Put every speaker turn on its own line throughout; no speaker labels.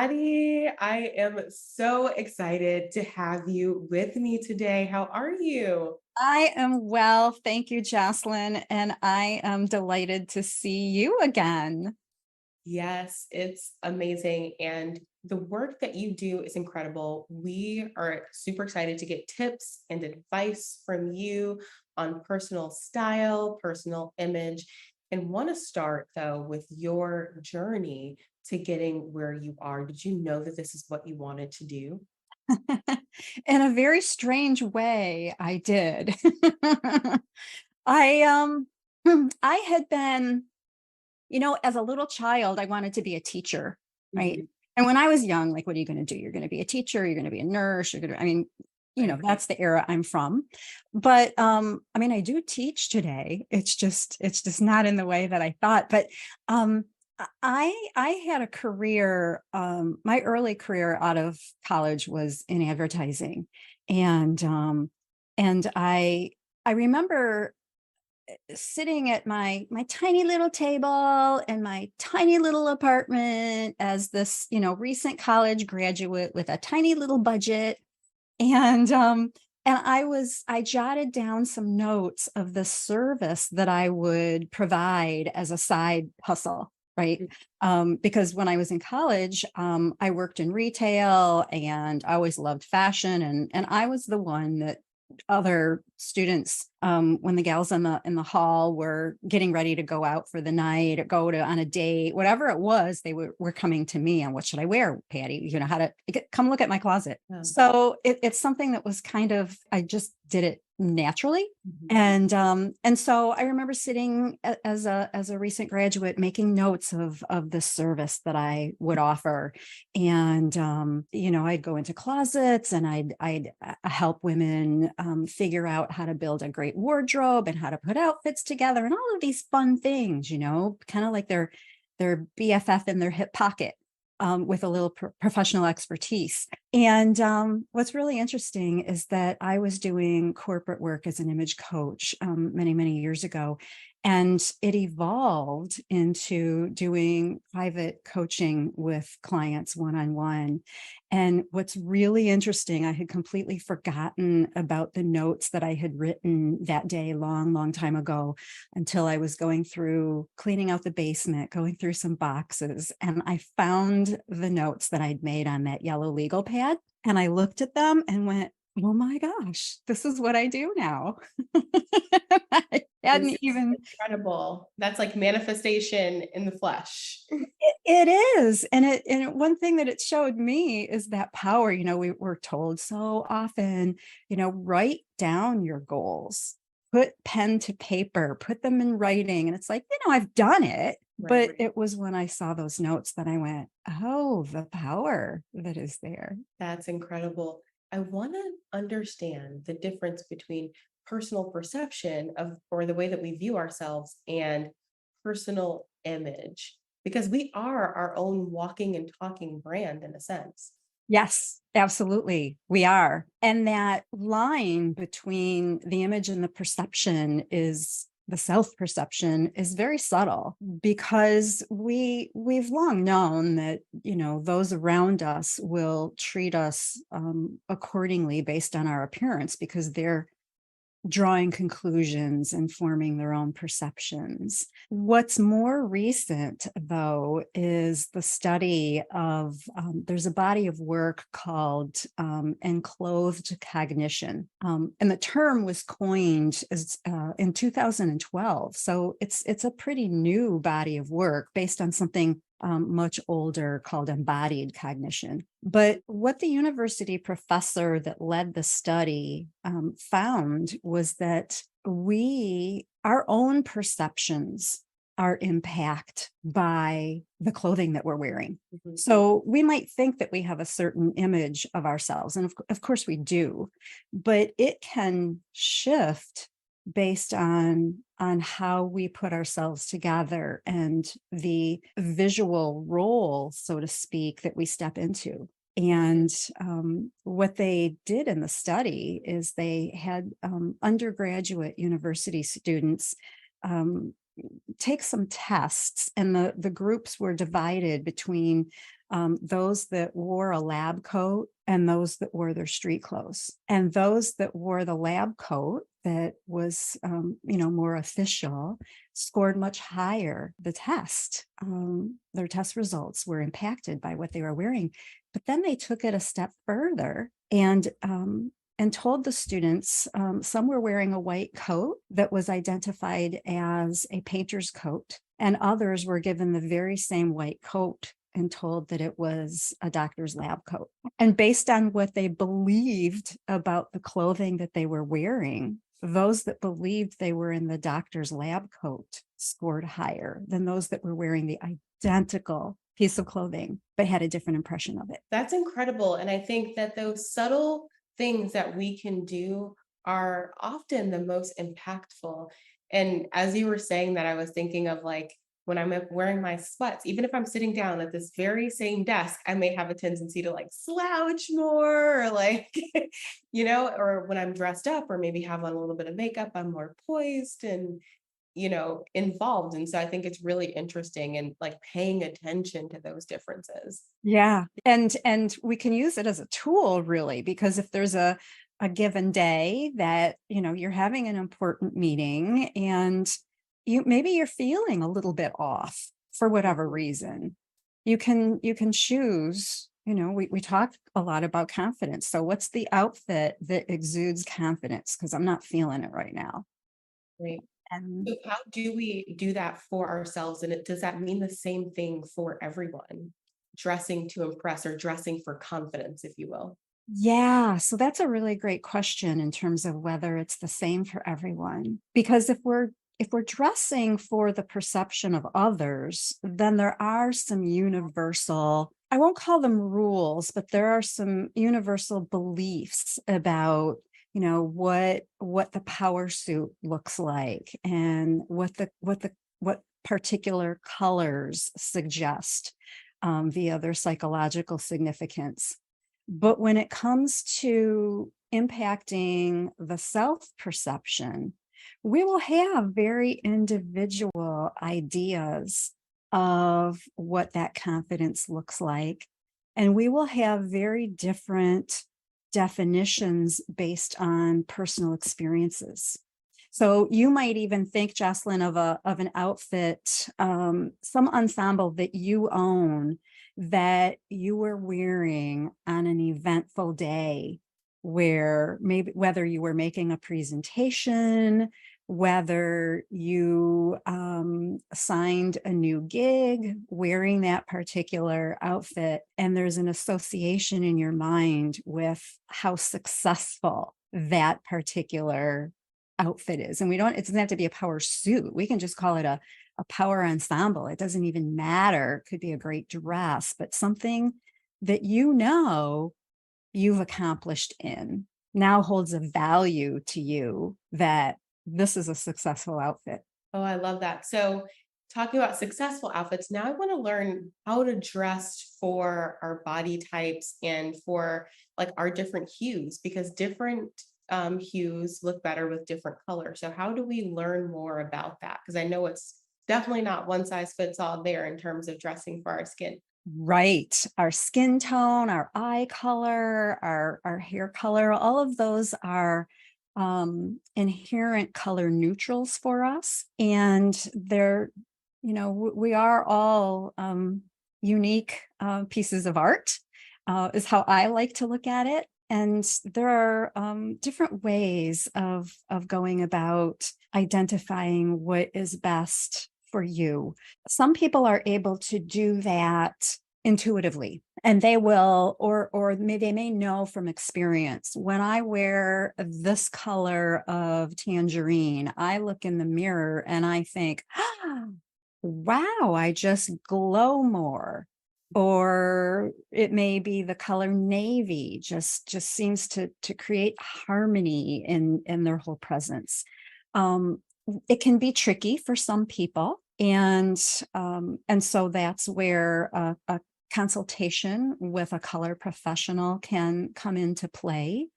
Patty, I am so excited to have you with me today. How are you?
I am well, thank you, Jocelyn, and I am delighted to see you again.
Yes, it's amazing. And the work that you do is incredible. We are super excited to get tips and advice from you on personal style, personal image, and want to start though with your journey to getting where you are. Did you know that this is what you wanted to do?
In a very strange way, I did. I I had been, as a little child, I wanted to be a teacher, right?
Mhm.
And when I was young, like, what are you going to do? You're going to be a teacher, you're going to be a nurse, you're going to,
Right.
that's the era I'm from. But I do teach today. It's just not in the way that I thought. But I had a career, my early career out of college was in advertising. And and I remember sitting at my tiny little table in my tiny little apartment as this, recent college graduate with a tiny little budget. And I jotted down some notes of the service that I would provide as a side hustle, right? Because when I was in college, I worked in retail and I always loved fashion, and I was the one that other students, when the gals in the hall were getting ready to go out for the night or go to on a date, whatever it was, they were coming to me on what should I wear, Patty? How to come look at my closet.
Yeah.
So it's something that was kind of, I just did it naturally.
Mhm.
And so I remember sitting as a recent graduate making notes of the service that I would offer. And I'd go into closets and I'd help women figure out how to build a great wardrobe and how to put outfits together and all of these fun things, kind of like their BFF in their hip pocket, with a little professional expertise. And what's really interesting is that I was doing corporate work as an image coach, many, many years ago. And it evolved into doing private coaching with clients one on one. And what's really interesting, I had completely forgotten about the notes that I had written that day, long, long time ago, until I was going through cleaning out the basement, going through some boxes, and I found the notes that I'd made on that yellow legal pad. And I looked at them and went, oh my gosh, this is what I do now. I
This
hadn't
is
even.
incredible. That's like manifestation in the flesh.
It is, one thing that it showed me is that power. We're told so often, write down your goals, put pen to paper, put them in writing, and it's like, I've done it,
Right.
but it was when I saw those notes that I went, "Oh, the power that is there."
That's incredible. I want to understand the difference between personal perception of or the way that we view ourselves and personal image because we are our own walking and talking brand in a sense.
Yes, absolutely. We are. And that line between the image and the perception is the self-perception is very subtle because we've long known that, those around us will treat us accordingly based on our appearance because they're drawing conclusions and forming their own perceptions. What's more recent, though, is the study of there's a body of work called enclothed cognition. And the term was coined in 2012. So it's a pretty new body of work based on something much older called embodied cognition. But what the university professor that led the study found was that our own perceptions are impacted by the clothing that we're wearing.
Mhm.
So we might think that we have a certain image of ourselves, and of course we do, but it can shift based on how we put ourselves together and the visual role, so to speak, that we step into. And what they did in the study is they had undergraduate university students um, take some tests, and the groups were divided between those that wore a lab coat and those that wore their street clothes. And those that wore the lab coat that was, more official scored much higher the test. Their test results were impacted by what they were wearing. But then they took it a step further and told the students, some were wearing a white coat that was identified as a painter's coat, and others were given the very same white coat and told that it was a doctor's lab coat. And based on what they believed about the clothing that they were wearing, those that believed they were in the doctor's lab coat scored higher than those that were wearing the identical piece of clothing, but had a different impression of it.
That's incredible. And I think that those subtle things that we can do are often the most impactful. And as you were saying that, I was thinking of like when I'm wearing my sweats, even if I'm sitting down at this very same desk, I may have a tendency to like slouch more or like, or when I'm dressed up or maybe have on a little bit of makeup, I'm more poised and involved. And so I think it's really interesting and like paying attention to those differences.
Yeah. And we can use it as a tool really, because if there's a given day that, you're having an important meeting and you're feeling a little bit off for whatever reason, you can choose, we talk a lot about confidence. So what's the outfit that exudes confidence? Because I'm not feeling it right now.
Right.
And
So how do we do that for ourselves? And does that mean the same thing for everyone? Dressing to impress or dressing for confidence, if you will.
yeah, so that's a really great question in terms of whether it's the same for everyone. Because if we're dressing for the perception of others, then there are some universal, I won't call them rules, but there are some universal beliefs about, what the power suit looks like and what particular colors suggest via their psychological significance. But when it comes to impacting the self perception, we will have very individual ideas of what that confidence looks like. And we will have very different definitions based on personal experiences. So you might even think, Jocelyn, of an outfit, some ensemble that you own that you were wearing on an eventful day, where maybe whether you were making a presentation, whether you signed a new gig wearing that particular outfit, and there's an association in your mind with how successful that particular outfit is. And it doesn't have to be a power suit. We can just call it a power ensemble. It doesn't even matter. It could be a great dress, but something that you've accomplished in now holds a value to you that this is a successful outfit.
Oh, I love that. So, talking about successful outfits, now I want to learn how to dress for our body types and for like our different hues because different hues look better with different colors. So, how do we learn more about that? Because I know it's definitely not one size fits all there in terms of dressing for our skin.
Right. Our skin tone, our eye color, our hair color, all of those are inherent color neutrals for us. And we are all unique pieces of art, is how I like to look at it. And there are different ways of going about identifying what is best for you. Some people are able to do that intuitively, and they will, they may know from experience. When I wear this color of tangerine, I look in the mirror and I think, wow, I just glow more. Or it may be the color navy just seems to create harmony in their whole presence. It can be tricky for some people, and so that's where a consultation with a color professional can come into play.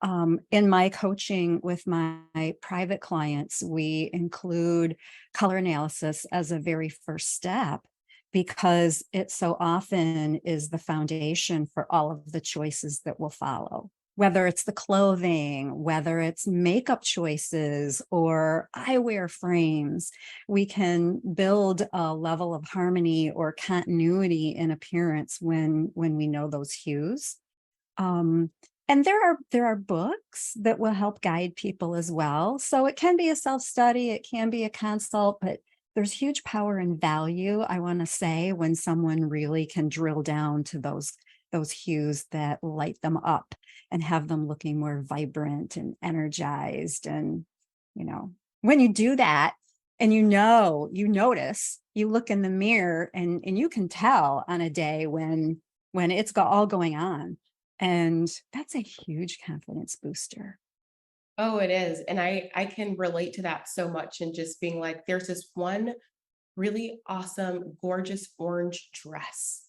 In my coaching with my private clients, we include color analysis as a very first step, because it so often is the foundation for all of the choices that will follow. Whether it's the clothing, whether it's makeup choices or eyewear frames, we can build a level of harmony or continuity in appearance when we know those hues. Um, and there are books that will help guide people as well. So it can be a self-study, it can be a consult, but there's huge power and value, I want to say, when someone really can drill down to those hues that light them up and have them looking more vibrant and energized. And, you know, when you do that and you notice, you look in the mirror and you can tell on a day when it's all going on. And that's a huge confidence booster.
Oh, it is. And I can relate to that so much, and just being like, there's this one really awesome, gorgeous orange dress.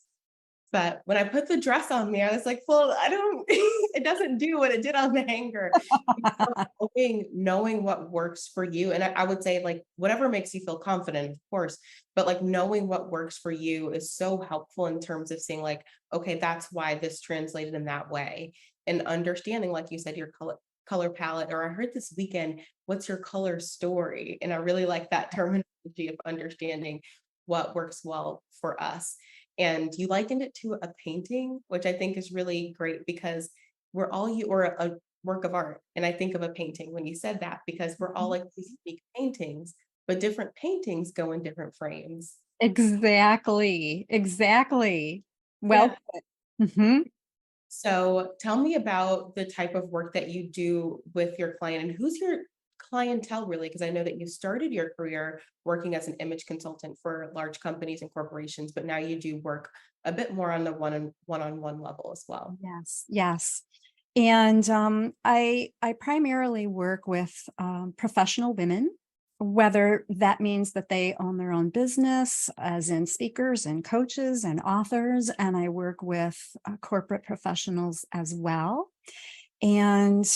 But when I put the dress on me, I was like, well, I don't, it doesn't do what it did on the hanger. So knowing what works for you. And I would say, like, whatever makes you feel confident, of course, but like knowing what works for you is so helpful in terms of seeing, like, okay, that's why this translated in that way. And understanding, like you said, your color palette, or I heard this weekend, what's your color story? And I really like that terminology of understanding what works well for us. And you likened it to a painting, which I think is really great, because we're all you, or a work of art. And I think of a painting when you said that, because we're all like these unique paintings, but different paintings go in different frames.
Exactly. Exactly.
Yeah.
Well put. Mhm.
So tell me about the type of work that you do with your client, and who's your clientele really? Because I know that you started your career working as an image consultant for large companies and corporations, but now you do work a bit more on the one-on-one level as well.
Yes, yes. And I primarily work with professional women, whether that means that they own their own business, as in speakers and coaches and authors, and I work with corporate professionals as well. And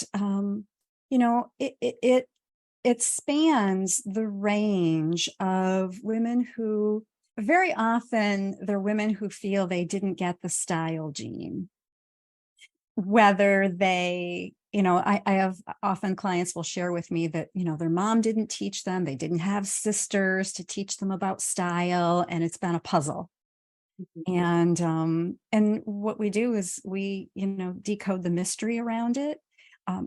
it spans the range of women who very often they're women who feel they didn't get the style gene, whether I have often clients will share with me that, their mom didn't teach them, they didn't have sisters to teach them about style, and it's been a puzzle.
Mhm.
And what we do is we, decode the mystery around it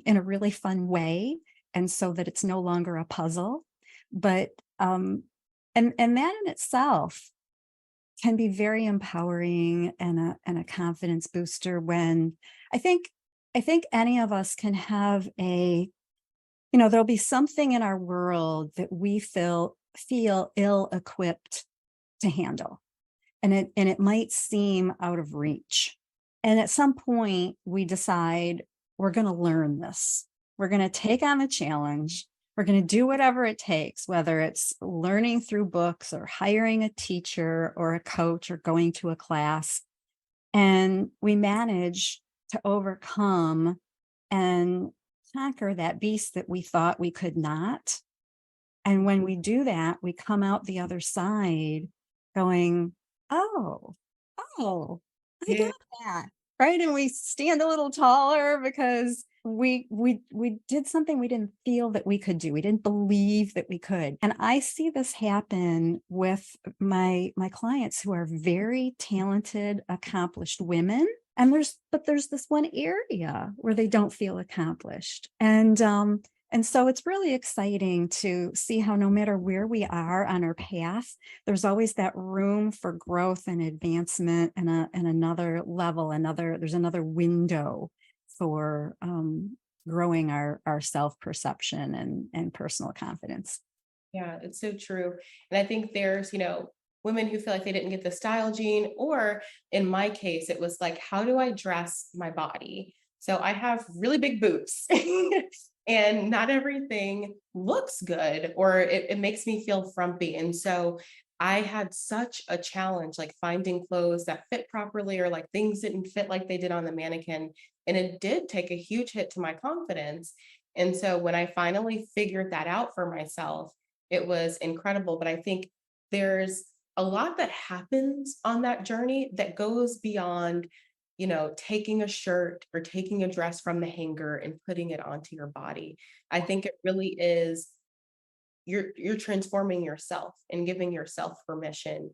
in a really fun way, and so that it's no longer a puzzle. But and that in itself can be very empowering and a confidence booster when I think I think any of us can have there'll be something in our world that we feel ill equipped to handle, and it might seem out of reach. And at some point we decide we're going to learn this. We're going to take on the challenge. We're going to do whatever it takes, whether it's learning through books or hiring a teacher or a coach or going to a class. And we manage to overcome and conquer that beast that we thought we could not. And when we do that, we come out the other side going, oh, oh, I
Yeah.
got that. Right. And we stand a little taller because we did something we didn't feel that we could do. We didn't believe that we could. And I see this happen with my clients who are very talented, accomplished women. And there's this one area where they don't feel accomplished. And so it's really exciting to see how no matter where we are on our path, there's always that room for growth and advancement and another level, there's another window for growing our self-perception and personal confidence.
Yeah, it's so true. And I think there's, women who feel like they didn't get the style gene, or in my case, it was like, how do I dress my body? So I have really big boobs and not everything looks good, or it makes me feel frumpy. And so I had such a challenge, like finding clothes that fit properly, or like things didn't fit like they did on the mannequin. And it did take a huge hit to my confidence. And so when I finally figured that out for myself, it was incredible. But I think there's a lot that happens on that journey that goes beyond, taking a shirt or taking a dress from the hanger and putting it onto your body. I think it really is you're transforming yourself and giving yourself permission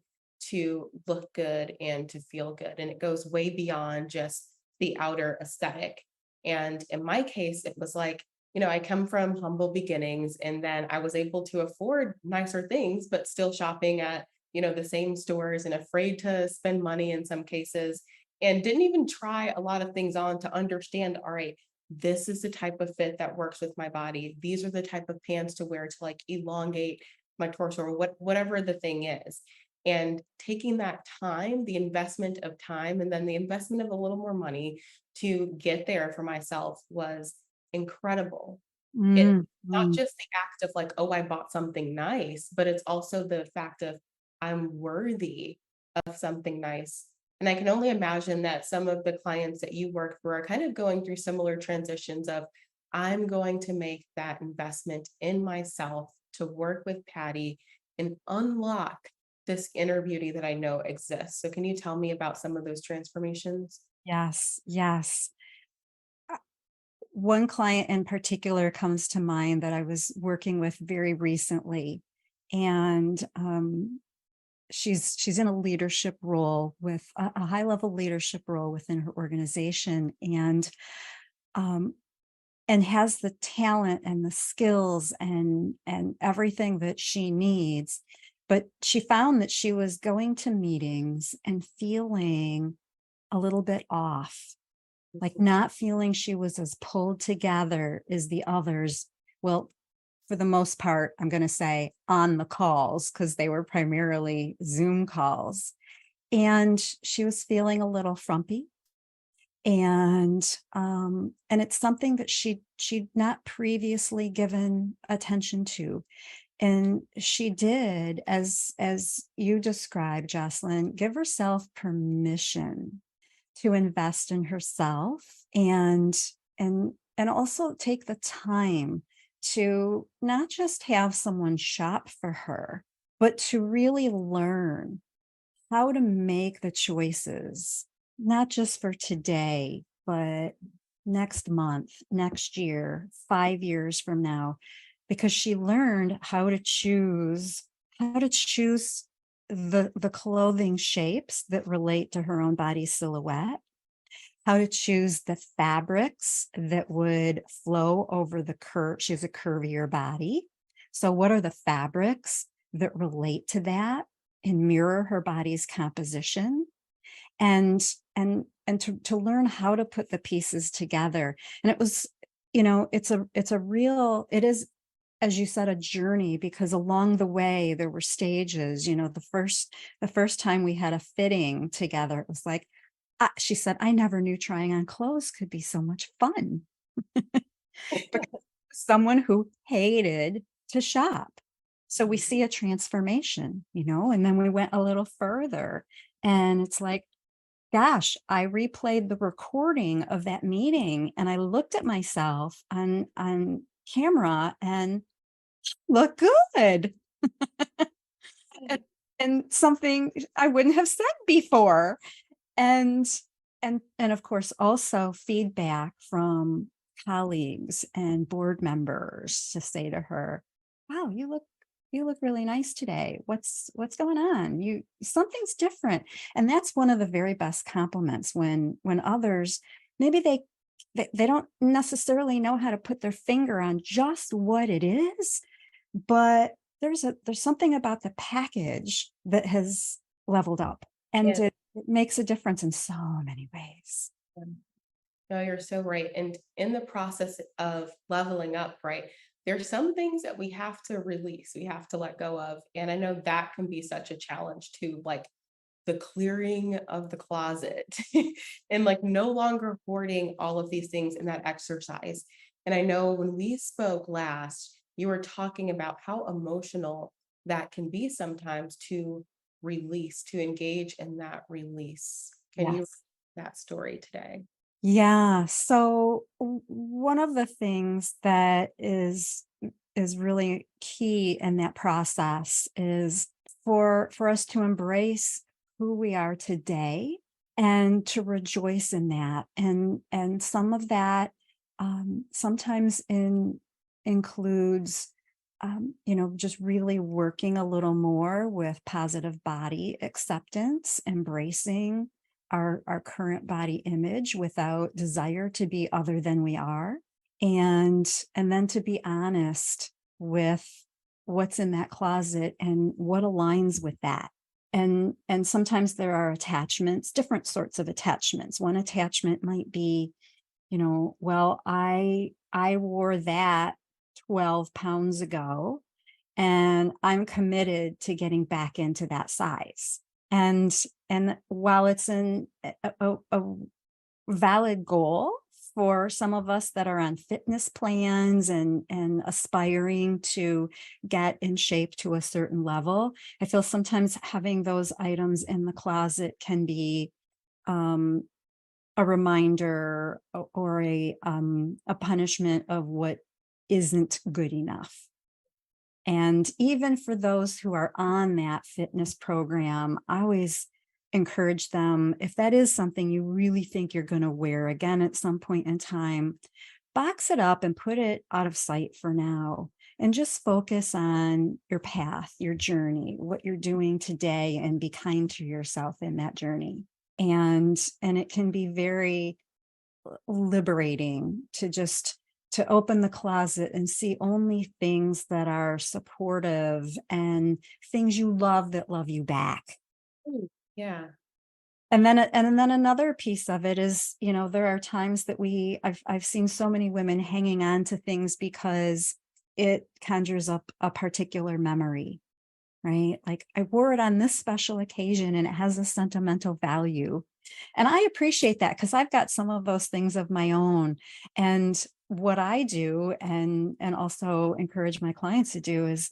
to look good and to feel good. And it goes way beyond just the outer aesthetic. And in my case, it was like, I come from humble beginnings and then I was able to afford nicer things, but still shopping at, the same stores and afraid to spend money in some cases and didn't even try a lot of things on to understand, all right, this is the type of fit that works with my body. These are the type of pants to wear to like elongate my torso or whatever the thing is. And taking that time, the investment of time, and then the investment of a little more money to get there for myself was incredible. It's
Mm,
not
mm.
just the act of like, oh, I bought something nice, but it's also the fact of I'm worthy of something nice. And I can only imagine that some of the clients that you work for are kind of going through similar transitions of I'm going to make that investment in myself to work with Patty and unlock this inner beauty that I know exists. So can you tell me about some of those transformations?
Yes, yes. One client in particular comes to mind that I was working with very recently, and she's in a leadership role with a high level leadership role within her organization, um, and has the talent and the skills and everything that she needs. But she found that she was going to meetings and feeling a little bit off, like not feeling she was as pulled together as the others. Well, for the most part, I'm going to say on the calls, because they were primarily Zoom calls. And she was feeling a little frumpy. And it's something that she'd not previously given attention to. And she did, as you described, Jocelyn, give herself permission to invest in herself and also take the time to not just have someone shop for her, but to really learn how to make the choices, not just for today, but next month, next year, 5 years from now, because she learned how to choose the clothing shapes that relate to her own body silhouette, how to choose the fabrics that would flow over the curve. She has a curvier body. So what are the fabrics that relate to that and mirror her body's composition? And to learn how to put the pieces together. And it was, it is, as you said, a journey, because along the way there were stages. The first time we had a fitting together, it was like, she said, I never knew trying on clothes could be so much fun. Because someone who hated to shop. So we see a transformation, and then we went a little further, and it's like, gosh, I replayed the recording of that meeting and I looked at myself on camera and look good. and, and something I wouldn't have said before. And and of course also feedback from colleagues and board members to say to her, wow, you look really nice today. What's going on? Something's different. And that's one of the very best compliments, when others, maybe they don't necessarily know how to put their finger on just what it is, but there's something about the package that has leveled up, and
Yeah.
it makes a difference in so many ways.
No, you're so right. And in the process of leveling up, right, there's some things that we have to release, we have to let go of. And I know that can be such a challenge too, like the clearing of the closet and like no longer hoarding all of these things in that exercise. And I know when we spoke last, you were talking about how emotional that can be sometimes to release, to engage in that release. Can you
Yes.
that story today?
Yeah. So one of the things that is really key in that process is for us to embrace who we are today and to rejoice in that. And some of that sometimes includes just really working a little more with positive body acceptance, embracing our current body image without desire to be other than we are, and then to be honest with what's in that closet and what aligns with that. And sometimes there are attachments, different sorts of attachments. One attachment might be, well, I wore that 12 pounds ago, and I'm committed to getting back into that size. And while it's a valid goal for some of us that are on fitness plans and aspiring to get in shape to a certain level, I feel sometimes having those items in the closet can be a reminder or a punishment of what isn't good enough. And even for those who are on that fitness program, I always encourage them, if that is something you really think you're going to wear again at some point in time, box it up and put it out of sight for now. And just focus on your path, your journey, what you're doing today, and be kind to yourself in that journey. And it can be very liberating to open the closet and see only things that are supportive and things you love that love you back.
Ooh, yeah.
And then another piece of it is, there are times that I've seen so many women hanging on to things because it conjures up a particular memory, right? Like, I wore it on this special occasion and it has a sentimental value. And I appreciate that because I've got some of those things of my own. And what I do and also encourage my clients to do is,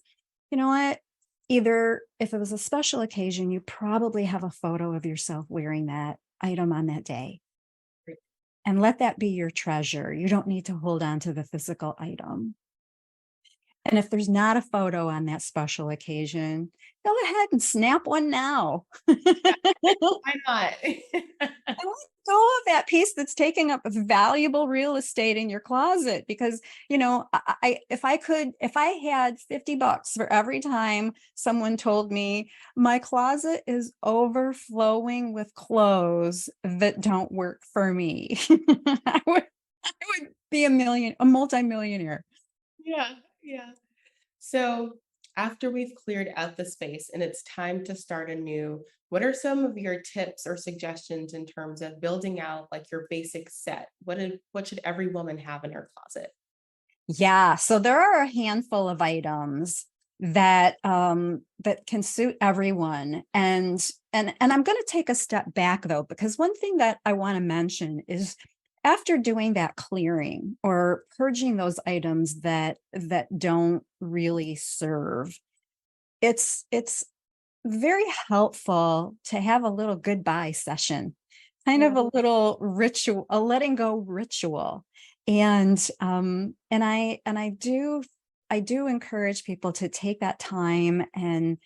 you know what? Either if it was a special occasion, you probably have a photo of yourself wearing that item on that day.
Great.
And let that be your treasure. You don't need to hold on to the physical item. And if there's not a photo on that special occasion, go ahead and snap one now.
Why not?
And let go of that piece that's taking up valuable real estate in your closet, because if I had $50 for every time someone told me my closet is overflowing with clothes that don't work for me, I would be a multimillionaire.
Yeah, yeah. So after we've cleared out the space and it's time to start anew, what are some of your tips or suggestions in terms of building out like your basic set? What should every woman have in her closet?
Yeah, so there are a handful of items that can suit everyone. And I'm going to take a step back though, because one thing that I want to mention is, after doing that clearing or purging those items that don't really serve, it's very helpful to have a little goodbye session, kind
Yeah.
of a little ritual, a letting go ritual. And I do encourage people to take that time and,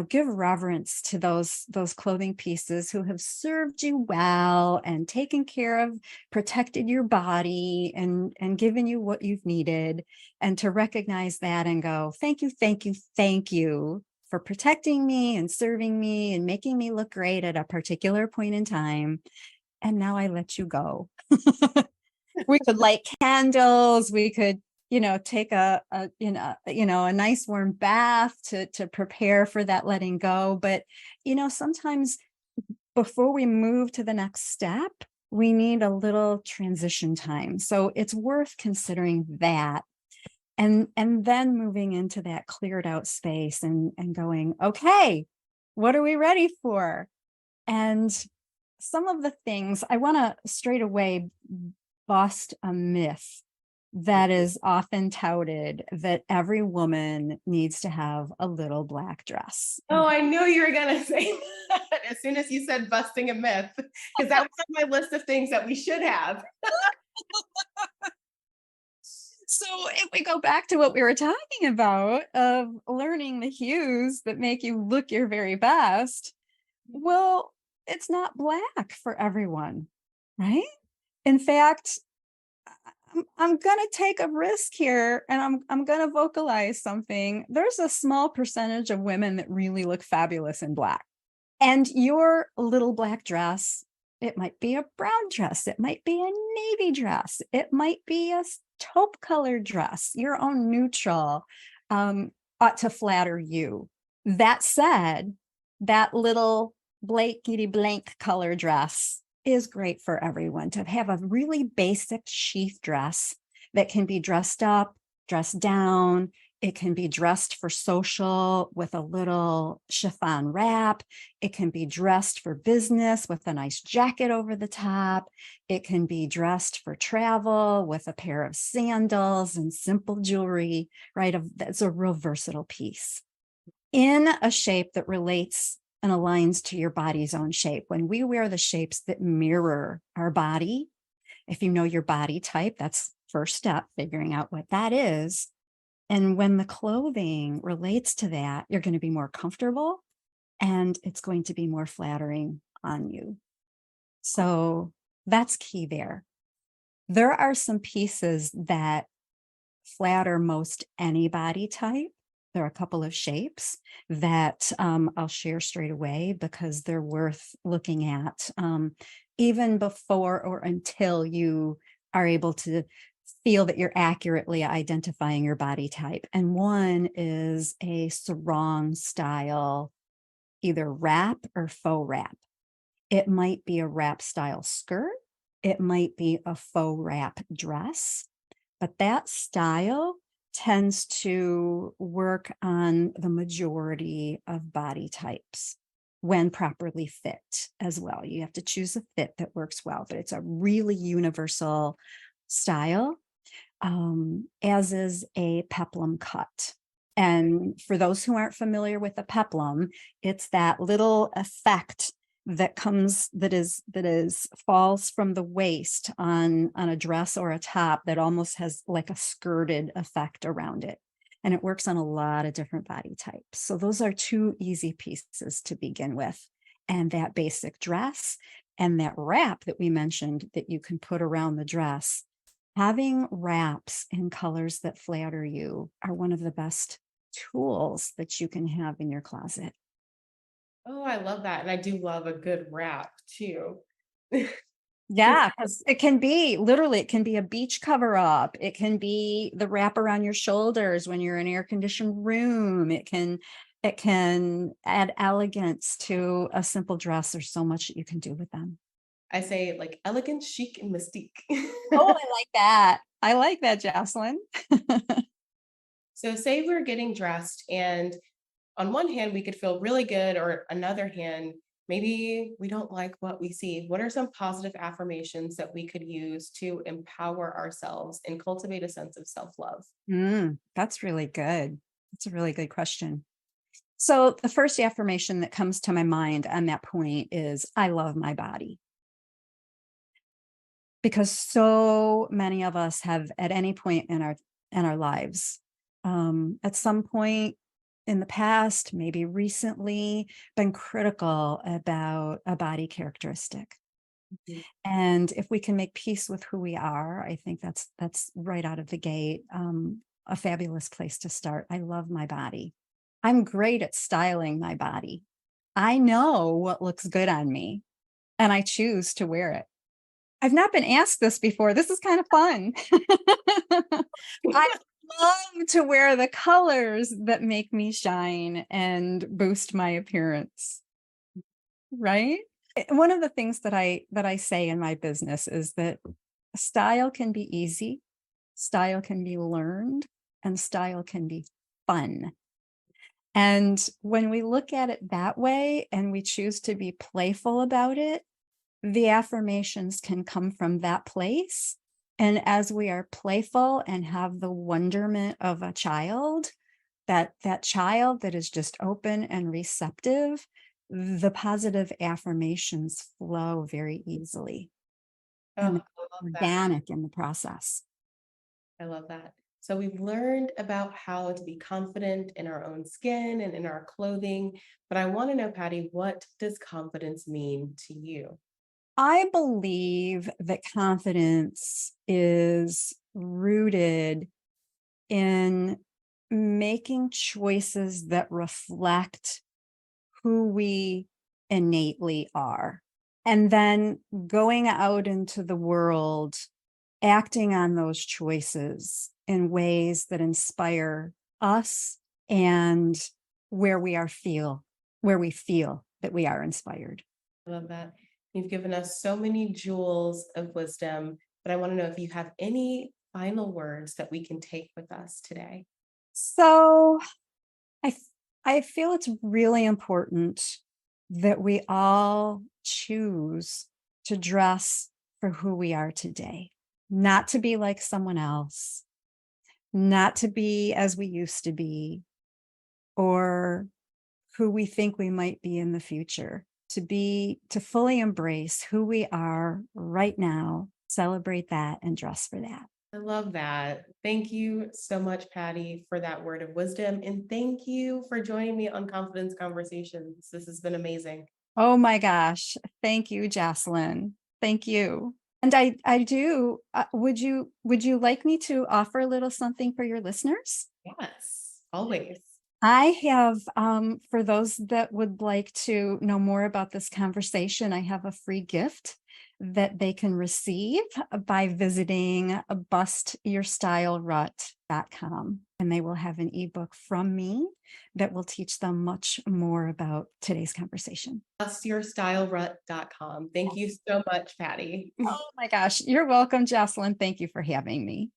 give reverence to those clothing pieces who have served you well and taken care of, protected your body and given you what you've needed, and to recognize that and go, thank you, thank you, thank you for protecting me and serving me and making me look great at a particular point in time. And now I let you go. We could light candles. We could, take a nice warm bath to prepare for that letting go. But, sometimes before we move to the next step, we need a little transition time. So it's worth considering that. And then moving into that cleared out space and going, okay, what are we ready for? And some of the things I want to straight away bust a myth that is often touted, that every woman needs to have a little black dress.
Oh, I knew you were gonna say that as soon as you said busting a myth, because that was on my list of things that we should have.
So if we go back to what we were talking about of learning the hues that make you look your very best, well, it's not black for everyone, right? In fact, I'm gonna take a risk here and I'm gonna vocalize something. There's a small percentage of women that really look fabulous in black. And your little black dress, it might be a brown dress, it might be a navy dress, it might be a taupe colored dress, your own neutral, ought to flatter you. That said, that little blankety blank color dress is great for everyone to have a really basic sheath dress that can be dressed up, dressed down. It can be dressed for social with a little chiffon wrap. It can be dressed for business with a nice jacket over the top. It can be dressed for travel with a pair of sandals and simple jewelry, right? That's a real versatile piece in a shape that relates and aligns to your body's own shape. When we wear the shapes that mirror our body, if you know your body type, that's first step, figuring out what that is. And when the clothing relates to that, you're going to be more comfortable and it's going to be more flattering on you. So that's key there. There are some pieces that flatter most any body type. There are a couple of shapes that I'll share straight away because they're worth looking at even before or until you are able to feel that you're accurately identifying your body type. And one is a sarong style, either wrap or faux wrap. It might be a wrap style skirt. It might be a faux wrap dress, but that style tends to work on the majority of body types when properly fit as well. You have to choose a fit that works well, but it's a really universal style, as is a peplum cut. And for those who aren't familiar with the peplum, it's that little effect that comes that is falls from the waist on a dress or a top that almost has like a skirted effect around it, and it works on a lot of different body types. So those are two easy pieces to begin with, and that basic dress and that wrap that we mentioned that you can put around the dress. Having wraps in colors that flatter you are one of the best tools that you can have in your closet.
Oh, I love that. And I do love a good wrap too.
Yeah, because it can be literally, it can be a beach cover up. It can be the wrap around your shoulders when you're in an air conditioned room. It can add elegance to a simple dress. There's so much that you can do with them.
I say like elegant, chic, and mystique.
Oh, I like that. I like that, Jocelyn.
So say we're getting dressed and on one hand we could feel really good, or another hand, maybe we don't like what we see. What are some positive affirmations that we could use to empower ourselves and cultivate a sense of self-love?
That's really good. That's a really good question. So the first affirmation that comes to my mind on that point is I love my body. Because so many of us have at any point in our lives, at some point in the past, maybe recently, been critical about a body characteristic.
Mhm.
And if we can make peace with who we are, I think that's right out of the gate, a fabulous place to start. I love my body. I'm great at styling my body. I know what looks good on me, and I choose to wear it. I've not been asked this before. This is kind of fun. I love to wear the colors that make me shine and boost my appearance, right? One of the things that I say in my business is that style can be easy, style can be learned, and style can be fun. And when we look at it that way and we choose to be playful about it, the affirmations can come from that place. And as we are playful and have the wonderment of a child, that child that is just open and receptive, the positive affirmations flow very easily
Oh,
and
I love that.
organic in the process.
I love that. So we've learned about how to be confident in our own skin and in our clothing. But I want to know, Patty, what does confidence mean to you?
I believe that confidence is rooted in making choices that reflect who we innately are. And then going out into the world, acting on those choices in ways that inspire us and where where we feel that we are inspired.
I love that. You've given us so many jewels of wisdom, but I want to know if you have any final words that we can take with us today.
So I, f- I feel it's really important that we all choose to dress for who we are today, not to be like someone else, not to be as we used to be, or who we think we might be in the future, to fully embrace who we are right now, celebrate that and dress for that.
I love that. Thank you so much, Patty, for that word of wisdom. And thank you for joining me on Confidence Conversations. This has been amazing.
Oh my gosh. Thank you, Jocelyn. Thank you. And I do, would you like me to offer a little something for your listeners?
Yes, always.
I have, for those that would like to know more about this conversation, I have a free gift that they can receive by visiting bustyourstyle.com. And they will have an ebook from me that will teach them much more about today's conversation.
Trustyourstyle.com. Thank you so much, Patty.
Oh my gosh, you're welcome, Jocelyn. Thank you for having me.